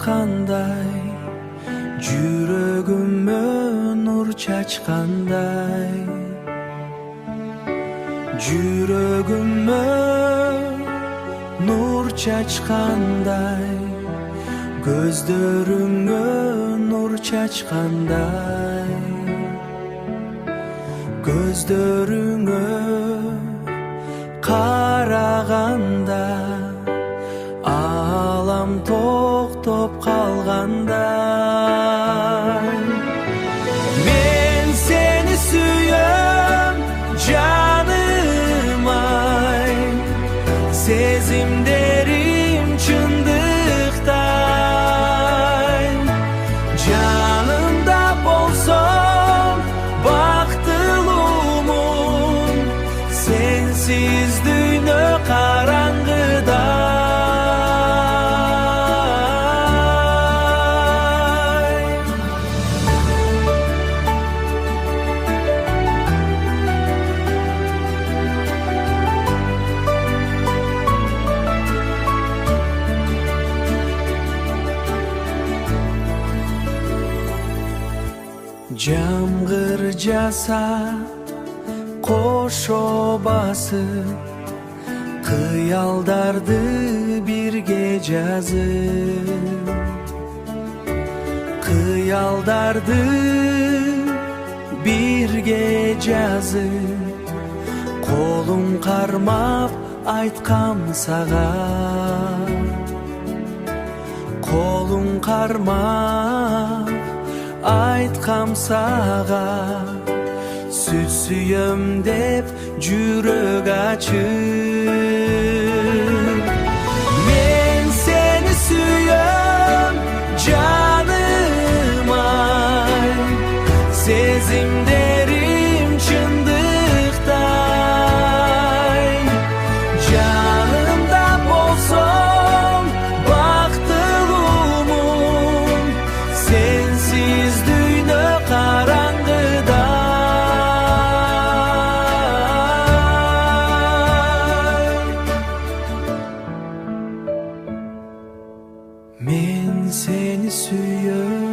aytkanday, жүрөгүмө нур чачкандай, жүрөгүмө нур чачкандай, көздөрүңө нур чачкандай, көздөрүңө караганда алам токтоп калгандай. Мен сени сүйөм жаным ай, сезимдерим чындыктай. Жанымда болсоң бактылуумун, сенсиз дүйнө караңгыда. Жамгыр жаса кошо басып, кыялдарды бирге жазып, кыялдарды бирге жазып, колуң кармап айткам сага, колуң кармап айткам сага, сүт сүйөм деп жүрөк ачып. Мен сени сүйөм жаным ай, сезимдерим чындыктай. Жанымда болсоң бактылуумун, сенсиз дүйнө караңгыда. Мен сени сүйөм